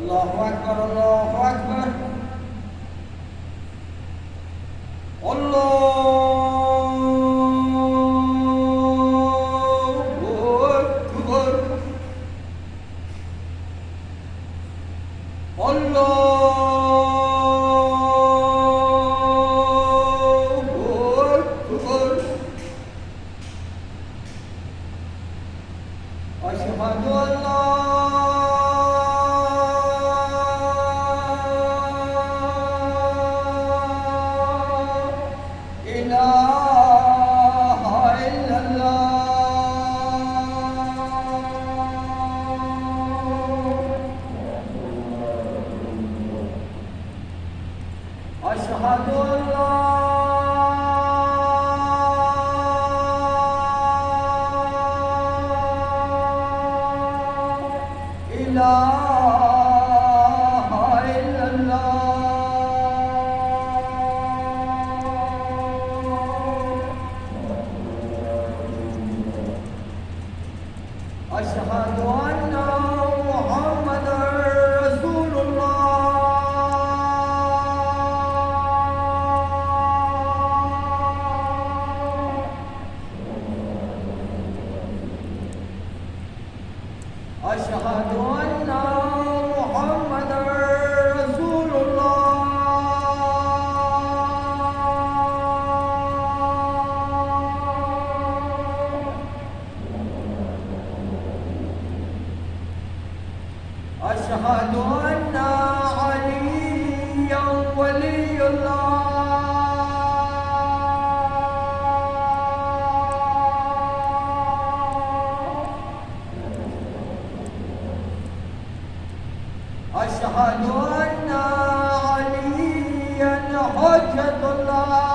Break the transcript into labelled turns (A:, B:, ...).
A: الله أكبر الله أكبر أشهد أن لا إله إلا الله أشهد أن لا إله إلا الله أشهد أن محمدا رسول الله أشهد أن محمدا رسول الله أشهد أن عليا ولي الله أشهد أن عليا حجة الله